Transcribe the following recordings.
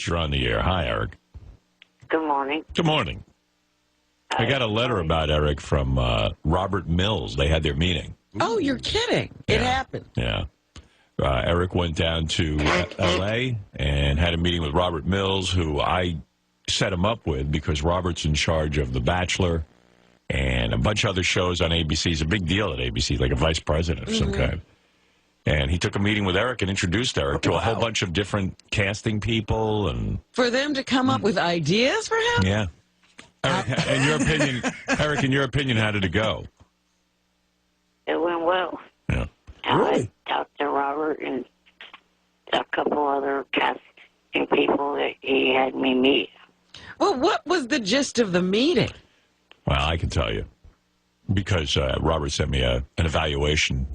You're on the air. Hi, Eric. Good morning. Good morning. I got a letter about Eric from Robert Mills. They had their meeting. Oh, you're kidding. It happened. Yeah. Eric went down to L.A. and had a meeting with Robert Mills, who I set him up with because Robert's in charge of The Bachelor and a bunch of other shows on ABC. He's a big deal at ABC, like a vice president of some kind. And he took a meeting with Eric and introduced Eric to a whole bunch of different casting people. And for them to come up with ideas for him? Yeah. Eric, in your opinion, how did it go? It went well. Yeah. I talked to Robert and a couple other casting people that he had me meet. Well, what was the gist of the meeting? Well, I can tell you. Because Robert sent me an evaluation.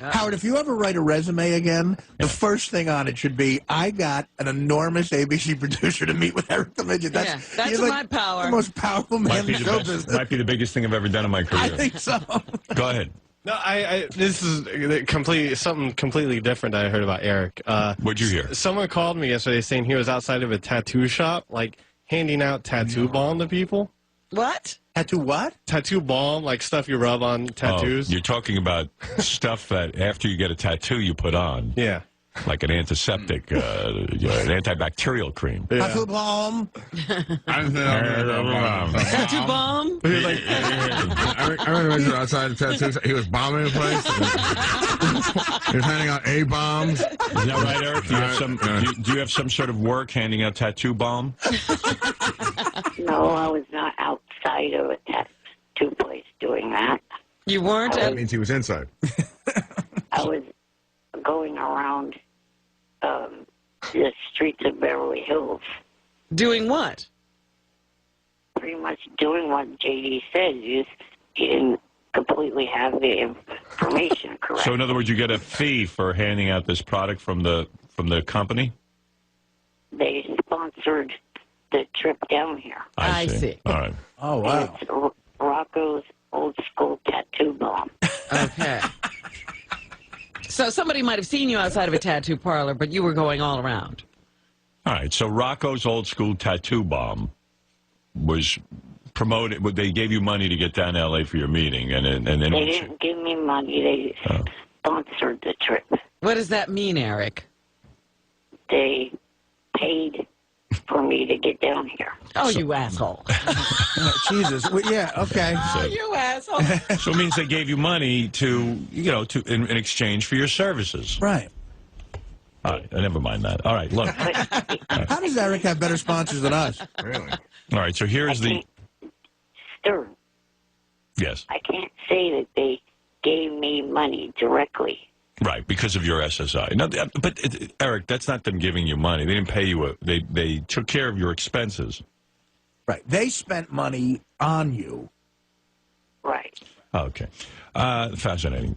Howard, if you ever write a resume again, the first thing on it should be, I got an enormous ABC producer to meet with Eric the Midget. That's my like power. The most powerful man in show business. Might be the biggest thing I've ever done in my career. I think so. Go ahead. No, this is something completely different I heard about Eric. What'd you hear? Someone called me yesterday saying he was outside of a tattoo shop, like handing out tattoo balm to people. What? Tattoo what? Tattoo balm, like stuff you rub on tattoos. Oh, you're talking about stuff that after you get a tattoo you put on. Yeah. Like an antiseptic, an antibacterial cream. Yeah. Tattoo balm. Tattoo bomb? I remember he was outside the tattoo. He was bombing the place. He was handing out A-bombs. Is that right, Eric? Do you have some sort of work handing out tattoo balm? No, I was not outside of a tattoo place doing that. You weren't? That means he was inside. I was going around the streets of Beverly Hills. Doing what? Pretty much doing what JD said. He didn't completely have the information correct. So in other words, you get a fee for handing out this product from the company? They sponsored the trip down here. I see. All right. Oh, wow. And it's Rocco's Old School Tattoo Balm. Okay. So somebody might have seen you outside of a tattoo parlor, but you were going all around. All right. So Rocco's Old School Tattoo Balm was promoted. They gave you money to get down to L.A. for your meeting, and then they didn't give me money. They sponsored the trip. What does that mean, Eric? They paid for me to get down here. Oh, you asshole. Jesus. Well, yeah, okay. Oh, you asshole. So it means they gave you money in exchange for your services. Right. All right. Never mind that. All right. Look. How does Eric have better sponsors than us? Really? All right. So here's the. Sir, Yes. I can't say that they gave me money directly. Right, because of your SSI. No, but Eric, that's not them giving you money. They didn't pay you. They took care of your expenses. Right. They spent money on you. Right. Okay. Fascinating.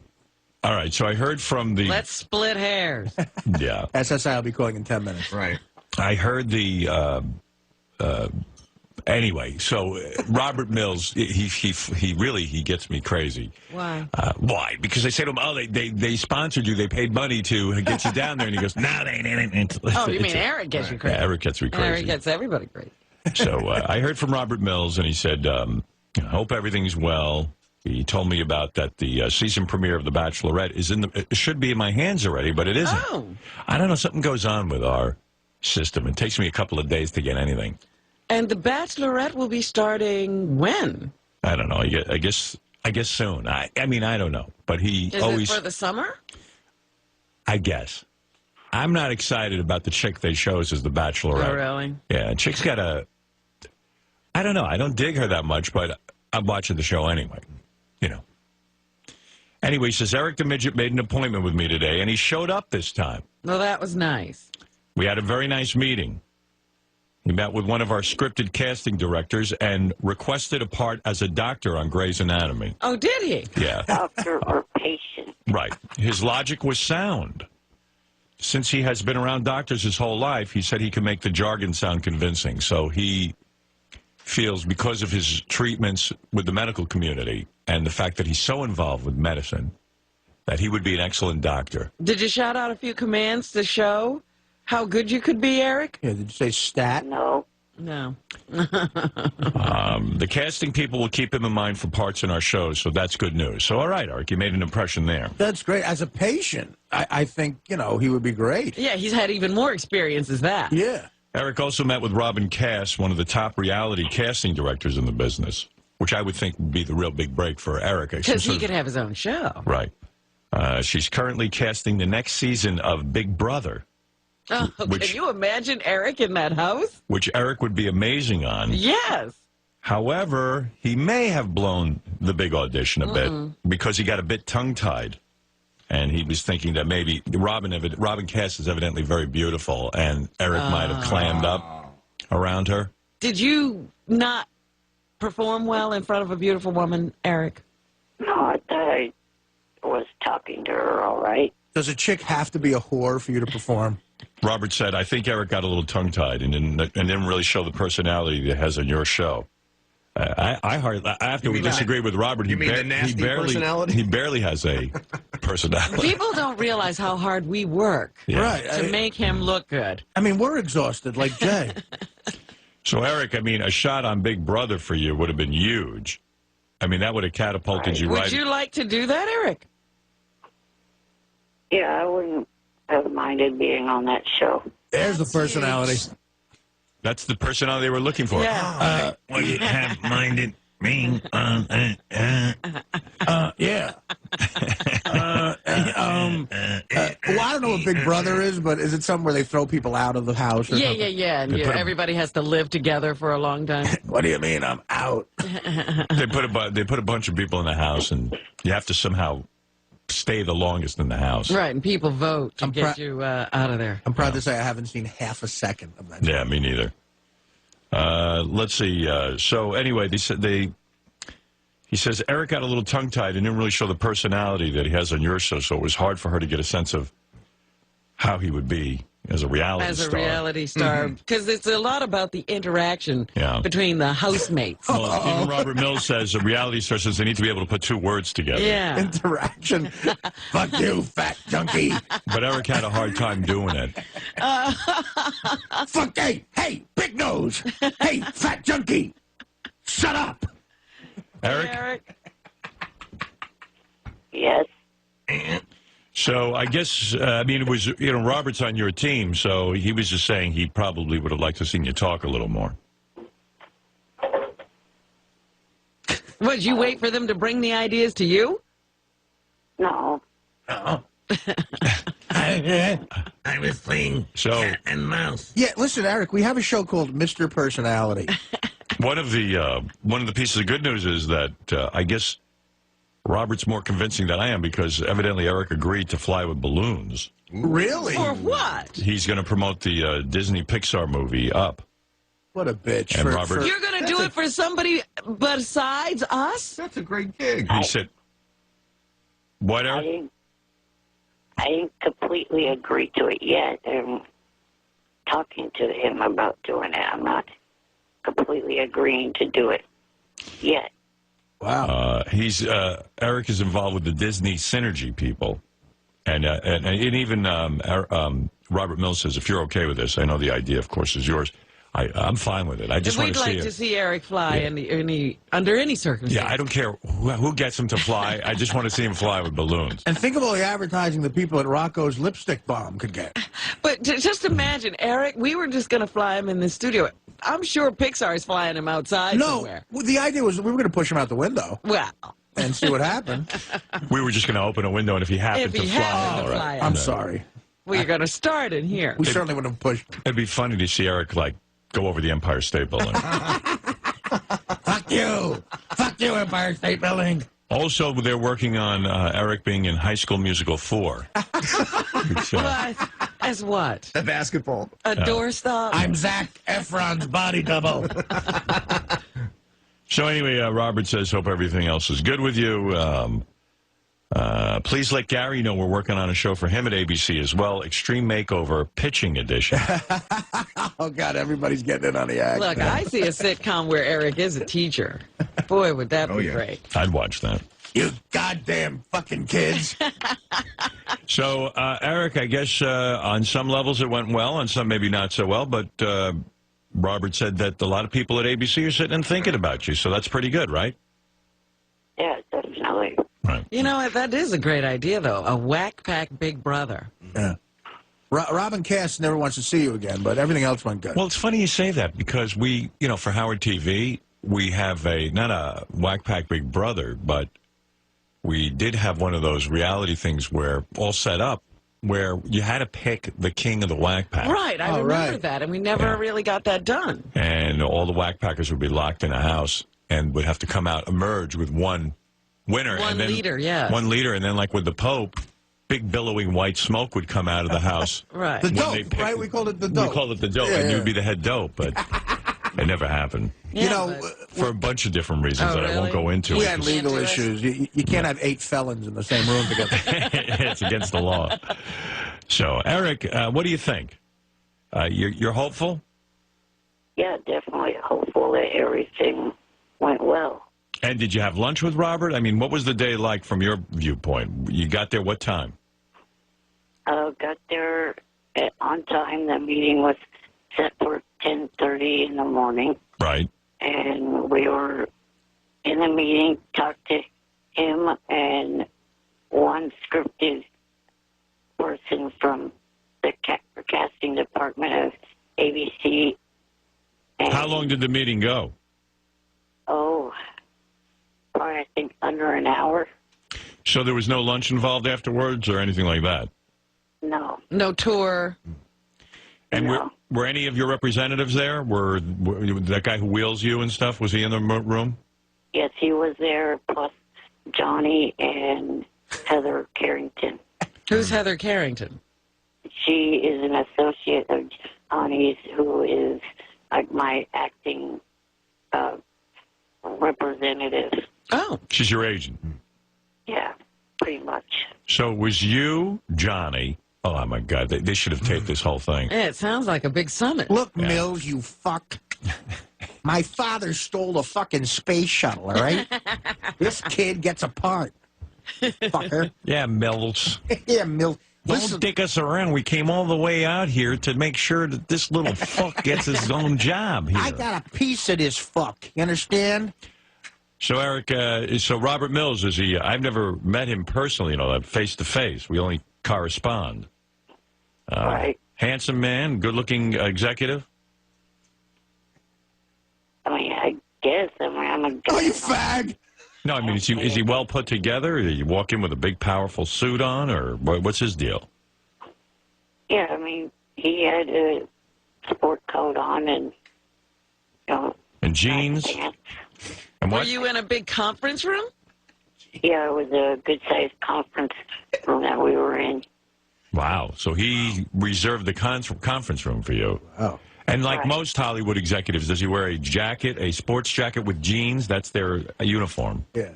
All right. So I heard from the. Let's split hairs. Yeah. SSI will be calling in 10 minutes. Right. I heard the. Anyway, so Robert Mills, he really gets me crazy. Why? Why? Because they say to him, "Oh, they sponsored you. They paid money to get you down there," and he goes, "No, they didn't." Oh, you mean Eric gets you crazy? Yeah, Eric gets me crazy. Eric gets everybody crazy. So I heard from Robert Mills, and he said, I hope everything's well. He told me about that the season premiere of The Bachelorette it should be in my hands already, but it isn't. Oh. I don't know. Something goes on with our system. It takes me a couple of days to get anything. And The Bachelorette will be starting when? I don't know. I guess soon. I mean, I don't know. But he Is always. it for the summer? I guess. I'm not excited about the chick they chose as The Bachelorette. Oh, really? Yeah, chick's got a. I don't know. I don't dig her that much, but I'm watching the show anyway. You know. Anyway, he says, Eric the Midget made an appointment with me today, and he showed up this time. Well, that was nice. We had a very nice meeting. He met with one of our scripted casting directors and requested a part as a doctor on Grey's Anatomy. Oh, did he? Yeah. Doctor or patient. Right. His logic was sound. Since he has been around doctors his whole life, he said he can make the jargon sound convincing. So he feels because of his treatments with the medical community and the fact that he's so involved with medicine that he would be an excellent doctor. Did you shout out a few commands to show? How good you could be, Eric? Yeah, did you say stat? No. No. The casting people will keep him in mind for parts in our shows, so that's good news. So, all right, Eric, you made an impression there. That's great. As a patient, I think, he would be great. Yeah, he's had even more experience as that. Yeah. Eric also met with Robin Cass, one of the top reality casting directors in the business, which I would think would be the real big break for Eric. Because he could have his own show. Right. She's currently casting the next season of Big Brother. Oh, can you imagine Eric in that house? Which Eric would be amazing on. Yes. However, he may have blown the big audition a bit because he got a bit tongue-tied. And he was thinking that maybe Robin Cass is evidently very beautiful, and Eric might have clammed up around her. Did you not perform well in front of a beautiful woman, Eric? No, I thought I was talking to her all right. Does a chick have to be a whore for you to perform? Robert said, I think Eric got a little tongue-tied and didn't really show the personality that he has on your show. After we disagree with Robert, You mean the nasty personality? He barely has a personality. People don't realize how hard we work Right. to make him look good. I mean, we're exhausted like Jay. So, Eric, I mean, a shot on Big Brother for you would have been huge. I mean, that would have catapulted you right. Would you like to do that, Eric? Yeah, I wouldn't have minded being on that show. There's the personality. That's the personality they were looking for. Yeah. Would you have minded being on Yeah. Well, I don't know what Big Brother is, but is it something where they throw people out of the house or something? Yeah. And everybody has to live together for a long time. What do you mean I'm out? They put a bunch of people in the house, and you have to somehow stay the longest in the house. Right, and people vote to get you out of there. I'm proud to say I haven't seen half a second of that. Yeah, me neither. Let's see. So anyway, he says Eric got a little tongue-tied and didn't really show the personality that he has on your show, so it was hard for her to get a sense of how he would be as a reality star. As a reality star, because it's a lot about the interaction between the housemates. Well, even Robert Mills says a reality star says they need to be able to put two words together. Yeah. Interaction. Fuck you, fat junkie. But Eric had a hard time doing it. Fuck, hey, big nose. Hey, fat junkie. Shut up. Eric? Yes. So I guess, it was, Robert's on your team, so he was just saying he probably would have liked to seen you talk a little more. Would you wait for them to bring the ideas to you? No. I was playing cat and mouse. Yeah, listen, Eric, we have a show called Mr. Personality. One of the pieces of good news is that I guess Robert's more convincing than I am because evidently Eric agreed to fly with balloons. Really? For what? He's going to promote the Disney Pixar movie Up. What a bitch. And Robert, You're going to do it for somebody besides us? That's a great gig. he said, "What, Eric?" I didn't completely agree to it yet. I'm talking to him about doing it. I'm not completely agreeing to do it yet. Wow. Eric is involved with the Disney Synergy people, and even Robert Mills says, if you're okay with this, I know the idea, of course, is yours. I'm fine with it. I just want We'd to see like it. to see Eric fly under any circumstance. Yeah, I don't care who gets him to fly. I just want to see him fly with balloons. And think of all the advertising the people at Rocco's Lipstick Balm could get. But just imagine, Eric, we were just going to fly him in the studio. I'm sure Pixar is flying him outside somewhere. Well, the idea was we were going to push him out the window Well, and see what happened. We were just going to open a window, and if he happened to fly, I'm sorry. we're going to start in here. We certainly wouldn't have pushed. it'd be funny to see Eric go over the Empire State Building. Fuck you. Fuck you, Empire State Building. Also, they're working on Eric being in High School Musical 4. What? As what? The basketball. A doorstop? I'm Zac Efron's body double. So anyway, Robert says, hope everything else is good with you. Please let Gary know we're working on a show for him at ABC as well, Extreme Makeover Pitching Edition. Oh, God, everybody's getting in on the act. Look, I see a sitcom where Eric is a teacher. Boy, would that be great. I'd watch that. You goddamn fucking kids. So, Eric, I guess on some levels it went well, on some maybe not so well, but Robert said that a lot of people at ABC are sitting and thinking about you, so that's pretty good, right? Yeah, definitely. Right. You know, that is a great idea, though. A whack pack Big Brother. Yeah. Robin Cass never wants to see you again, but everything else went good. Well, it's funny you say that because we, for Howard TV, we have not a whack pack Big Brother, but we did have one of those reality things where all set up where you had to pick the king of the whack pack. Right, I remember that, and we never really got that done. And all the whack packers would be locked in a house and would have to come out, emerge with one winner. One and then, leader, yeah. One leader, and then like with the Pope, big billowing white smoke would come out of the house. Right. The dope, right? We called it the dope. We called it the dope, Yeah, and yeah. you'd be the head dope, but it never happened. Yeah, For a bunch of different reasons that I won't go into. We had legal issues. You can't have 8 felons in the same room together. It's against the law. So, Eric, what do you think? You're hopeful? Yeah, definitely hopeful that everything went well. And did you have lunch with Robert? I mean, what was the day like from your viewpoint? You got there what time? Got there on time. The meeting was set for 10:30 in the morning. Right. And we were in the meeting, talked to him and one scripted person from the casting department of ABC. And, How long did the meeting go? Oh, probably I think under an hour. So there was no lunch involved afterwards or anything like that? No. No tour. And No. were any of your representatives there? Were that guy who wheels you and stuff, was he in the room? Yes, he was there, plus Johnny and Heather Carrington. Who's Heather Carrington? She is an associate of Johnny's, who is like my acting representative. Oh. She's your agent. Yeah, pretty much. So it was you, Johnny. Oh, my God. They should have taped this whole thing. Yeah, it sounds like a big summit. Look, Mills, you fuck. My father stole a fucking space shuttle, all right? This kid gets a part. Fucker. Yeah, Mills. Yeah, Mills. Don't dick us around. We came all the way out here to make sure that this little fuck gets his own job here. I got a piece of this fuck. You understand? So, Eric, so Robert Mills, is he? I've never met him personally, face to face. We only correspond. Right. Handsome man, good-looking executive. I mean, I guess. I'm a guy. Oh, you fag! No, I mean, is he well put together? Did you walk in with a big, powerful suit on, or what's his deal? Yeah, I mean, he had a sport coat on and, And jeans? pants. And Were what? you in a big conference room? Yeah, it was a good-sized conference room that we were in. Wow. So he reserved the conference room for you. Oh. And like Right. most Hollywood executives, does he wear a jacket, a sports jacket with jeans? That's their uniform. Yeah.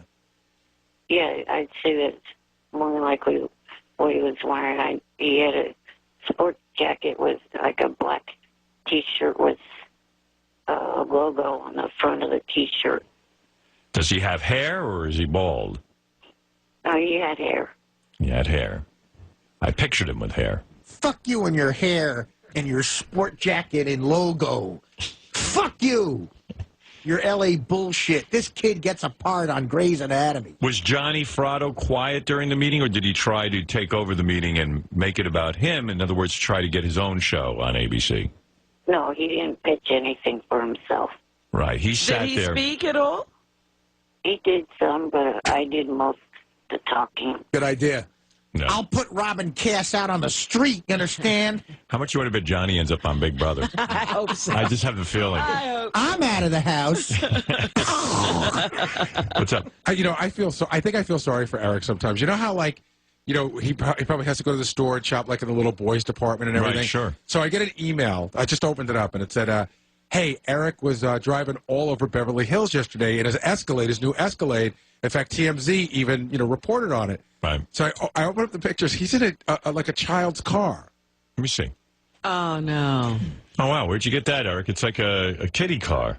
Yeah, I'd say that's more than likely what he was wearing. He had a sports jacket with like a black T-shirt with a logo on the front of the T-shirt. Does he have hair or is he bald? Oh, he had hair. He had hair. I pictured him with hair. Fuck you and your hair and your sport jacket and logo. Fuck you. Your L.A. bullshit. This kid gets a part on Grey's Anatomy. Was Johnny Fratto quiet during the meeting, or did he try to take over the meeting and make it about him? In other words, try to get his own show on ABC? No, he didn't pitch anything for himself. Right. He sat Did he there. speak at all? He did some, but I did most of the talking. Good idea. No. I'll put Robin Cass out on the street, you understand? How much you want to bet Johnny ends up on Big Brother? I hope so. I just have the feeling. I hope. I'm out of the house. What's up? I think I feel sorry for Eric sometimes. You know how, he probably has to go to the store and shop, like, in the little boys department and everything? Right, sure. So I get an email. I just opened it up, and it said, hey, Eric was driving all over Beverly Hills yesterday in his Escalade, his new Escalade. In fact, TMZ even, reported on it. Right. So I opened up the pictures. He's in like a child's car. Let me see. Oh, no. Oh, wow. Where'd you get that, Eric? It's like a kiddie car.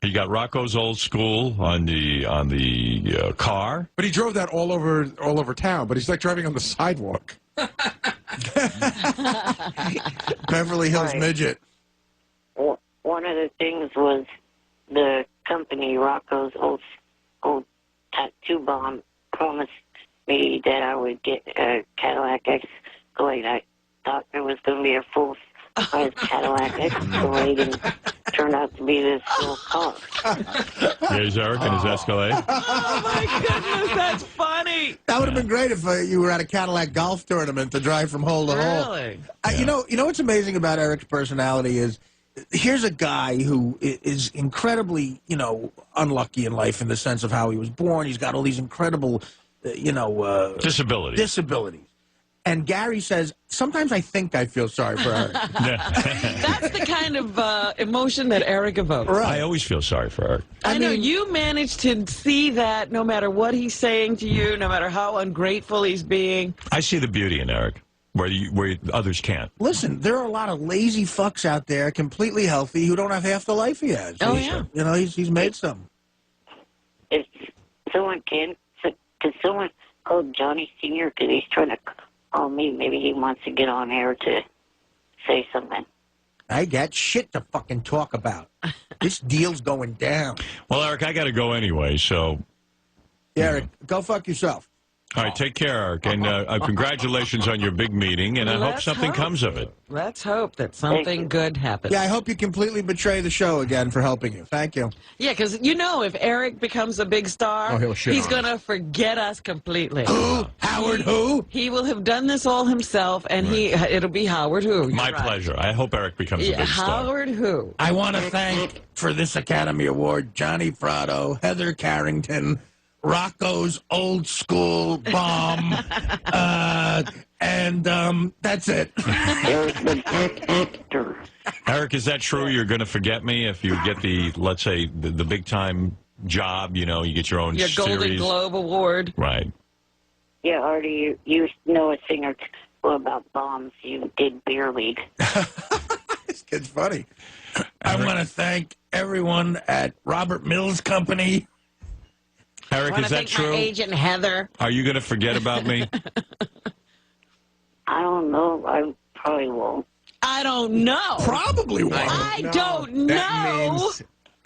He got Rocco's Old School on the car. But he drove that all over town. But he's like driving on the sidewalk. Beverly Hills Right. midget. One of the things was the company, Rocco's old tattoo Balm, promised me that I would get a Cadillac Escalade. I thought it was going to be a full-size Cadillac Escalade, and it turned out to be this little car. Here's Eric and his Escalade. Oh, my goodness, that's funny. That would have been great if you were at a Cadillac golf tournament to drive from hole to hole. Really? You know what's amazing about Eric's personality is, here's a guy who is incredibly, unlucky in life in the sense of how he was born. He's got all these incredible, Disabilities. And Gary says, sometimes I think I feel sorry for Eric. That's the kind of emotion that Eric evokes. I always feel sorry for Eric. I know you managed to see that no matter what he's saying to you, no matter how ungrateful he's being. I see the beauty in Eric, where others can't. Listen, there are a lot of lazy fucks out there, completely healthy, who don't have half the life he has. Oh, yeah. He's made some. If someone can someone call Johnny Sr., because he's trying to call me. Maybe he wants to get on air to say something. I got shit to fucking talk about. This deal's going down. Well, Eric, I got to go anyway, so... Yeah, Eric, go fuck yourself. All right, take care, Eric, and congratulations on your big meeting, and I hope something comes of it. Let's hope that something good happens. Yeah, I hope you completely betray the show again for helping you. Thank you. Yeah, because if Eric becomes a big star, he's going to forget us completely. Who? Howard who? He will have done this all himself, and it'll be Howard who. My pleasure. I hope Eric becomes a big star. Howard who. I want to thank, for this Academy Award, Johnny Fratto, Heather Carrington, Rocco's Old School Balm, and that's it. There's the big actor. Eric, is that true? You're going to forget me if you get let's say, the big-time job, you get your own series? Golden Globe Award. Right. Yeah, Artie, you know a thing or two about bombs. You did Beer League. This kid's funny. I want to thank everyone at Robert Mills Company. Eric, is that true? My agent Heather. Are you going to forget about me? I don't know. I probably won't. I don't know. Probably won't. I don't know.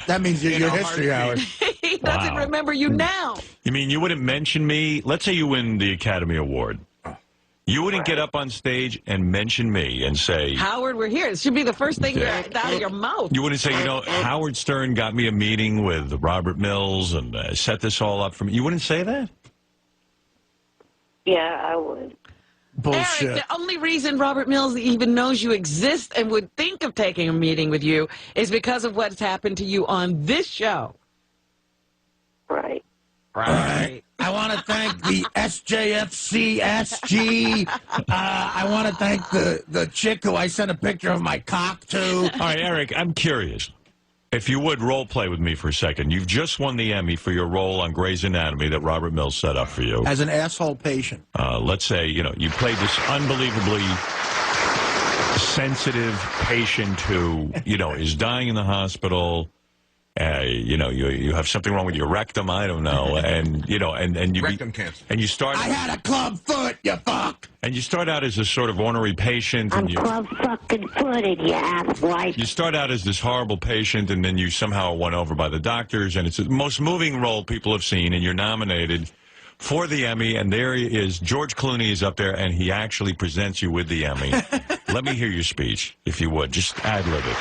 That means your history, Howard. He doesn't remember you now. You mean you wouldn't mention me? Let's say you win the Academy Award. You wouldn't get up on stage and mention me and say... Howard, we're here. It should be the first thing out of your mouth. You wouldn't say, Howard Stern got me a meeting with Robert Mills and set this all up for me. You wouldn't say that? Yeah, I would. Bullshit. Eric, the only reason Robert Mills even knows you exist and would think of taking a meeting with you is because of what's happened to you on this show. Right. Right. I want to thank the SJFC SG. I want to thank the chick who I sent a picture of my cock to. All right, Eric, I'm curious. If you would, role play with me for a second. You've just won the Emmy for your role on Grey's Anatomy that Robert Mills set up for you. As an asshole patient. Let's say, you played this unbelievably sensitive patient who, is dying in the hospital. You have something wrong with your rectum, I don't know, and you Rectum cancer. And you start. I had a club foot, you fuck. And you start out as a sort of ornery patient, I'm and you club fucking footed, you asswipe. you start out as this horrible patient, and then you somehow are won over by the doctors, and it's the most moving role people have seen, and you're nominated for the Emmy, and there he is. George Clooney is up there, and he actually presents you with the Emmy. Let me hear your speech, if you would. Just ad-lib it.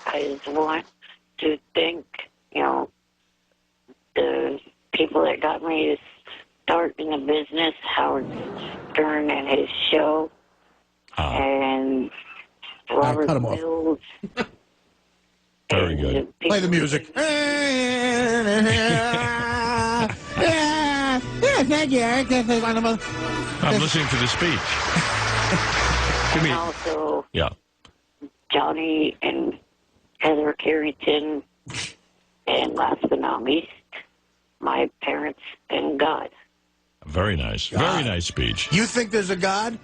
I just want to thank, the people that got me to start in the business, Howard Stern and his show, and Robert cut him off. Mills. Very good. Play the music. Thank you, Eric. I'm listening to the speech. Give me. And also Yeah. Johnny and Heather Carrington, and last but not least, my parents and God. Very nice. Very nice speech. You think there's a God?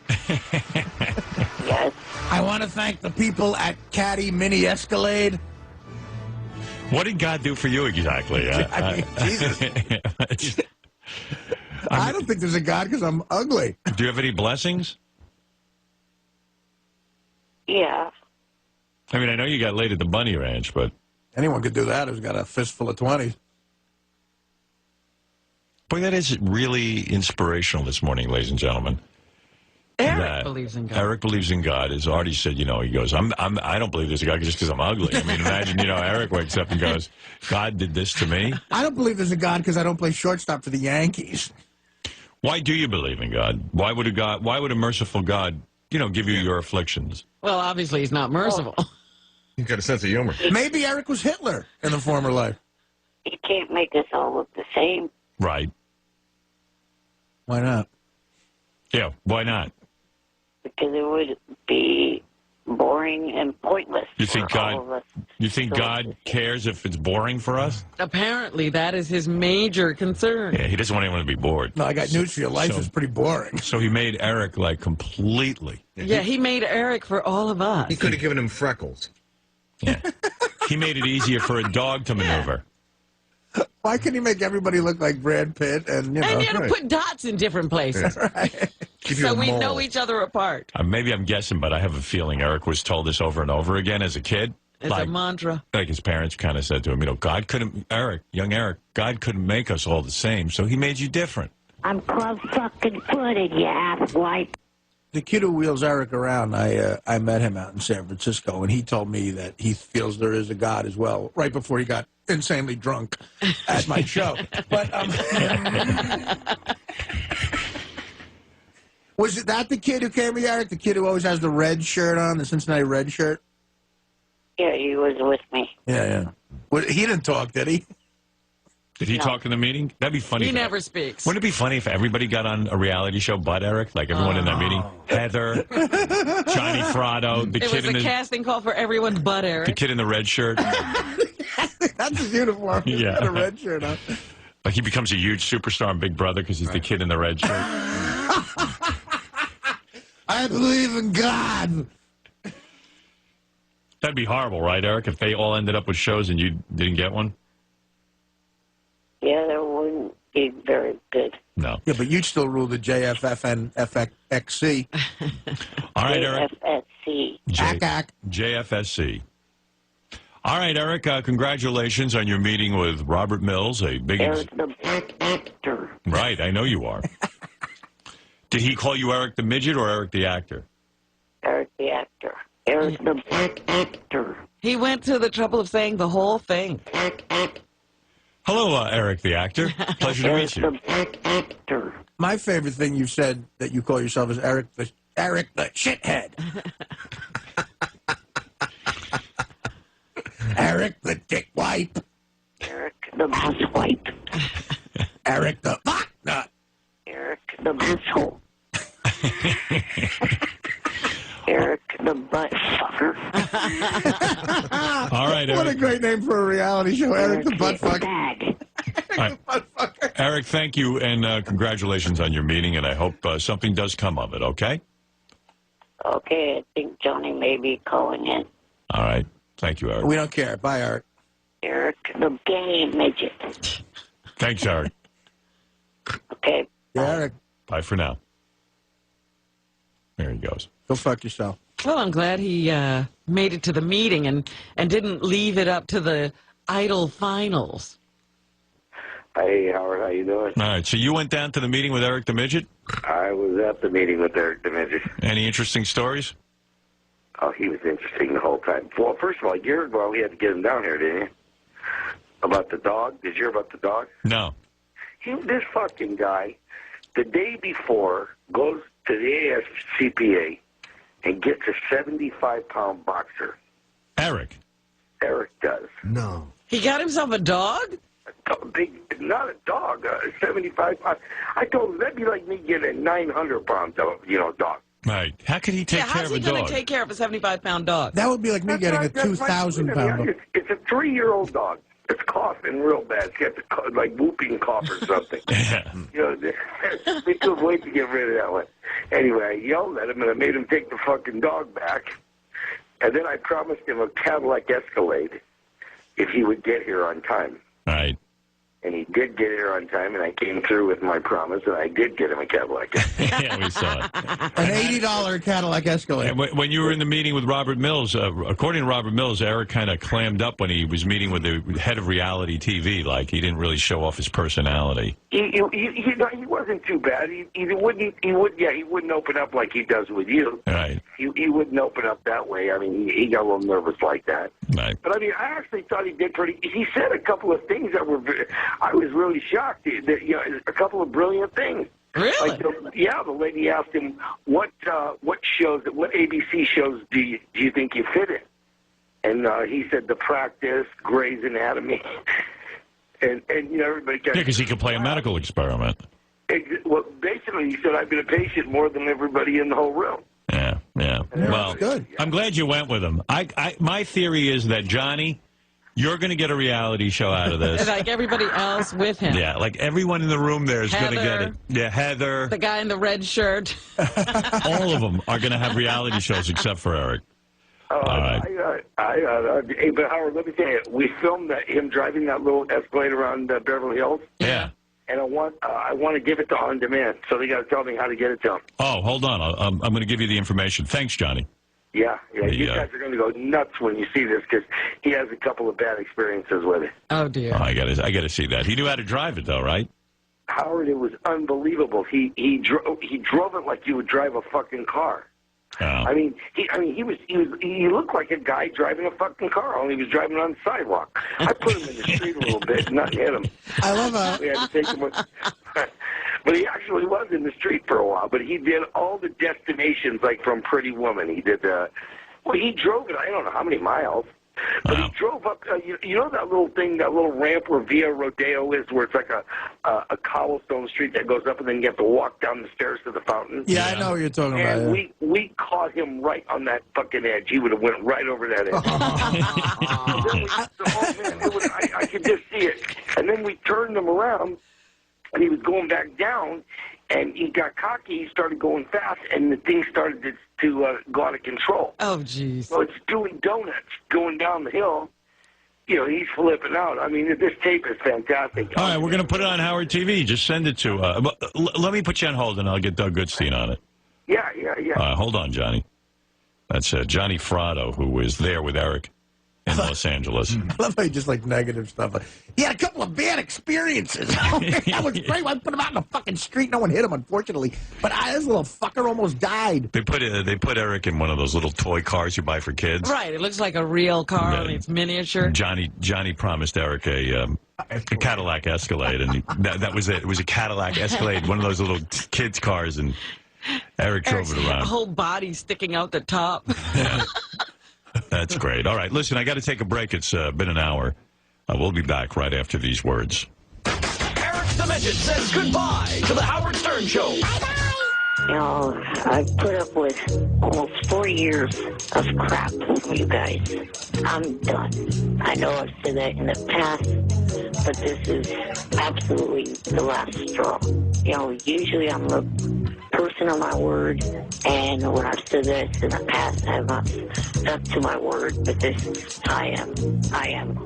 Yes. I want to thank the people at Caddy Mini Escalade. What did God do for you exactly? I mean, Jesus. I don't think there's a God because I'm ugly. Do you have any blessings? Yeah. I mean, I know you got laid at the Bunny Ranch, but... Anyone could do that who's got a fistful of 20s. Boy, that is really inspirational this morning, ladies and gentlemen. Eric believes in God. Eric believes in God. As Artie said, he goes, I don't believe there's a God just because I'm ugly. I mean, imagine, Eric wakes up and goes, God did this to me. I don't believe there's a God because I don't play shortstop for the Yankees. Why do you believe in God? Why would a merciful God, give you your afflictions? Well, obviously he's not merciful. He's got a sense of humor. Maybe Eric was Hitler in the former life. You can't make us all look the same. Right. Why not? Yeah, why not? Because it would be boring and pointless. You think for all of us. God cares if it's boring for us? Apparently, that is his major concern. Yeah, he doesn't want anyone to be bored. No, I got news for you. Life is pretty boring. So he made Eric, completely. Yeah, he made Eric for all of us. He could have given him freckles. Yeah. He made it easier for a dog to maneuver. Why couldn't he make everybody look like Brad Pitt? And, And you had to put dots in different places. So we know each other apart. Maybe I'm guessing, but I have a feeling Eric was told this over and over again as a kid. It's a mantra. Like his parents kind of said to him, God couldn't, young Eric, God couldn't make us all the same, so he made you different. I'm club-fucking-footed, you asswipe. The kid who wheels Eric around, I met him out in San Francisco, and he told me that he feels there is a God as well, right before he got insanely drunk at my show. But was it that the kid who came with Eric, the kid who always has the red shirt on, the Cincinnati red shirt? Yeah, he was with me. Yeah. Well, he didn't talk, did he? Did he talk in the meeting? That'd be funny. He never speaks. Wouldn't it be funny if everybody got on a reality show but Eric? Like everyone in that meeting? Heather, Johnny Fratto, the It kid was in a the casting call for everyone but Eric. the kid in the red shirt. That's his uniform. He's got a red shirt on. Like he becomes a huge superstar in Big Brother because he's the kid in the red shirt. I believe in God. That'd be horrible, right, Eric? If they all ended up with shows and you didn't get one? Yeah, that wouldn't be very good. No. Yeah, but you'd still rule the JFFN FXC. All right, Eric. JFSC. JFSC. All right, Eric, congratulations on your meeting with Robert Mills, a big... Eric the Black Actor. Right, I know you are. Did he call you Eric the Midget or Eric the Actor? Eric the Actor. Eric the Black Actor. He went to the trouble of saying the whole thing. Hello, Eric the Actor. Pleasure to meet you. Eric the Black Actor. My favorite thing you said that you call yourself is Eric the shithead. Eric the dick wipe. Eric the ass wipe. Eric the fuck nut. Eric the asshole. Eric the butt fucker. All right, Eric. What a great name for a reality show, Eric the butt fucker. Bag. Right. Eric, thank you, and congratulations on your meeting, and I hope something does come of it, okay? Okay, I think Johnny may be calling in. All right. Thank you, Eric. We don't care. Bye, Eric. Eric the gay midget. Thanks, Eric. Okay. Yeah, Eric. Bye for now. There he goes. Go fuck yourself. Well, I'm glad he made it to the meeting and didn't leave it up to the Idol finals. Hey, Howard, how you doing? All right, so you went down to the meeting with Eric the Midget? I was at the meeting with Eric the Midget. Any interesting stories? Oh, he was interesting the whole time. Well, first of all, a year ago, we had to get him down here, didn't you? About the dog? Did you hear about the dog? No. This fucking guy, the day before, goes to the ASCPA and gets a 75-pound boxer. Eric? Eric does. No. He got himself a dog? Not a dog, 75 pounds. I told him that'd be like me getting a 900-pound, dog. Right. How could he take care how's of a he going dog? to take care of a 75-pound dog? That would be like me getting a 2,000-pound. It's a 3-year-old dog. it's coughing real bad. It's got the, like whooping cough or something. Yeah. You know, they couldn't wait to get rid of that one. Anyway, I yelled at him and I made him take the fucking dog back. And then I promised him a Cadillac Escalade if he would get here on time. Right. And he did get here on time, and I came through with my promise, and I did get him a Cadillac. Yeah, we saw it. An $80 Cadillac Escalade. And when you were in the meeting with Robert Mills, according to Robert Mills, Eric kind of clammed up when he was meeting with the head of reality TV. Like, he didn't really show off his personality. He wasn't too bad. He wouldn't open up like he does with you. Right. He wouldn't open up that way. I mean, he got a little nervous like that. Right. But I mean, I actually thought he did pretty. He said a couple of things that were. I was really shocked. That, you know, a couple of brilliant things. Really? Like the lady asked him what ABC shows do you think you fit in, and he said The Practice, Grey's Anatomy, and you know everybody. Yeah, because he could play a medical experiment. Well, basically, he said I've been a patient more than everybody in the whole room. Yeah. Well, good. I'm glad you went with him. My theory is that, Johnny, you're going to get a reality show out of this. Like everybody else with him. Yeah, like everyone in the room there is going to get it. Yeah, Heather. The guy in the red shirt. All of them are going to have reality shows except for Eric. All right. Hey, but Howard, let me tell you, we filmed him driving that little Escalade around Beverly Hills. Yeah. And I want to give it to On Demand, so they got to tell me how to get it to him. Oh, hold on. I'm going to give you the information. Thanks, Johnny. Yeah. You guys are going to go nuts when you see this because he has a couple of bad experiences with it. Oh, dear. Oh, I got to see that. He knew how to drive it, though, right? Howard, it was unbelievable. He drove it like you would drive a fucking car. Oh. I mean, he looked like a guy driving a fucking car, only he was driving on the sidewalk. I put him in the street a little bit, not hit him. I love We had to take him. But he actually was in the street for a while. But he did all the destinations, like from Pretty Woman. He did he drove it. I don't know how many miles. But he drove up, you know that little thing, that little ramp where Via Rodeo is, where it's like a cobblestone street that goes up and then you have to walk down the stairs to the fountain? Yeah, I know what you're talking about. And Yeah. we caught him right on that fucking edge. He would have went right over that edge. I could just see it. And then we turned him around, and he was going back down, and he got cocky. He started going fast, and the thing started to go out of control. Oh, jeez. So it's doing donuts going down the hill. You know, he's flipping out. I mean, this tape is fantastic. All right, we're going to put it on Howard TV. Just send it to... let me put you on hold, and I'll get Doug Goodstein on it. Yeah. Hold on, Johnny. That's Johnny Fratto, who was there with Eric in Los Angeles. I love how you just like negative stuff. He had a couple of bad experiences. That was great. I put him out in the fucking street. No one hit him, unfortunately. But this little fucker almost died. They put Eric in one of those little toy cars you buy for kids. Right. It looks like a real car, Yeah. only it's miniature. Johnny promised Eric a Cadillac Escalade, and that was it. It was a Cadillac Escalade, one of those little kids' cars, and Eric drove it around. Whole body sticking out the top. Yeah. That's great. All right, listen, I got to take a break. It's been an hour. We'll be back right after these words. Eric the Midget says goodbye to the Howard Stern Show. You know, I've put up with almost 4 years of crap from you guys. I'm done. I know I've said that in the past, but this is absolutely the last straw. You know, usually I'm a person of my word, and when I've said this in the past, I have not stuck to my word, but this, I am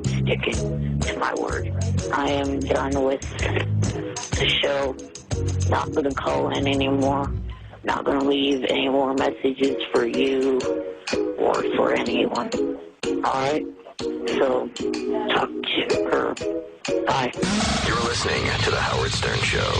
sticking to my word. I am done with the show. Not going to call in anymore. Not going to leave any more messages for you or for anyone. All right? So, talk to her. Bye. You're listening to the Howard Stern Show.